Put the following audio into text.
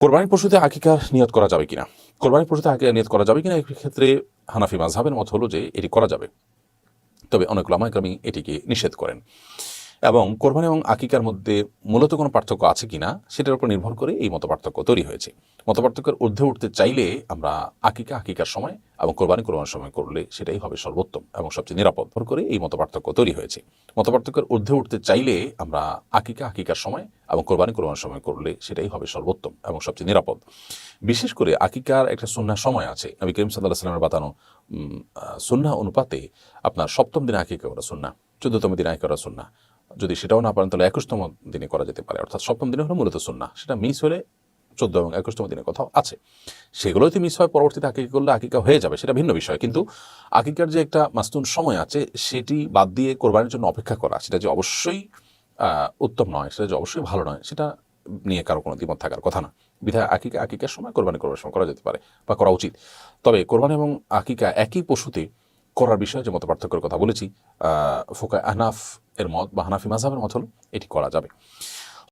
কোরবানির পশুতে আকিকার নিয়ত করা যাবে কিনা, কোরবানির পশুতে আকিকার নিয়ত করা যাবে কিনা এক্ষেত্রে হানাফি মাযহাবের মত হলো যে এটি করা যাবে, তবে অনেক উলামা ইকরামই এটিকে নিষেধ করেন। এবং কোরবানি এবং আকিকার মধ্যে মূলত কোনো পার্থক্য আছে কিনা সেটার উপর নির্ভর করে এই মতপার্থক্য তৈরি হয়েছে। মতপার্থক্যের ঊর্ধ্বে উঠতে চাইলে আমরা আকিকার সময় এবং কোরবানির সময় করলে সেটাই হবে সর্বোত্তম এবং সবচেয়ে নিরাপদ করে এই মতপার্থক্য তৈরি হয়েছে। মতপার্থক্যের ঊর্ধ্বে উঠতে চাইলে আমরা আকিকার সময় এবং কোরবানির সময় করলে সেটাই হবে সর্বোত্তম এবং সবচেয়ে নিরাপদ। বিশেষ করে আকিকার একটা সুন্নাহ সময় আছে, নবী করিম সাল্লাল্লাহু আলাইহি ওয়াসাল্লামের বাতানো সুন্নাহ অনুপাতে আপনার ৭ম দিনে আকিকা করা সুন্নাহ, ১৪তম দিনে আকিকা করা সুন্নাহ। যদি সেটাও না পারেন তাহলে ২১তম দিনে করা যেতে পারে, অর্থাৎ ৭ম দিনে হলো মূলত সুন্নাহ, সেটা মিস হলে ১৪ এবং ২১তম দিনের কথাও আছে। সেগুলো যদি মিস হয় পরবর্তীতে আকিকা করলে আকিকা হয়ে যাবে, সেটা ভিন্ন বিষয়। কিন্তু আকিকার যে একটা মাসনুন সময় আছে সেটি বাদ দিয়ে কোরবানির জন্য অপেক্ষা করা, সেটা যে অবশ্যই উত্তম নয়, সেটা যে অবশ্যই ভালো নয়, সেটা নিয়ে কারো কোনো দ্বিমত থাকার কথা না। বিধায় আকিকার সময় কোরবানির সময় করা যেতে পারে বা করা উচিত। তবে কোরবানি এবং আকিকা একই পশুতে করার বিষয়ে যে মত পার্থক্যের কথা বলেছি, ফুকাহায়ে আহনাফ এর মত বা হানাফি মাযহাবের মত হলো এটি করা যাবে।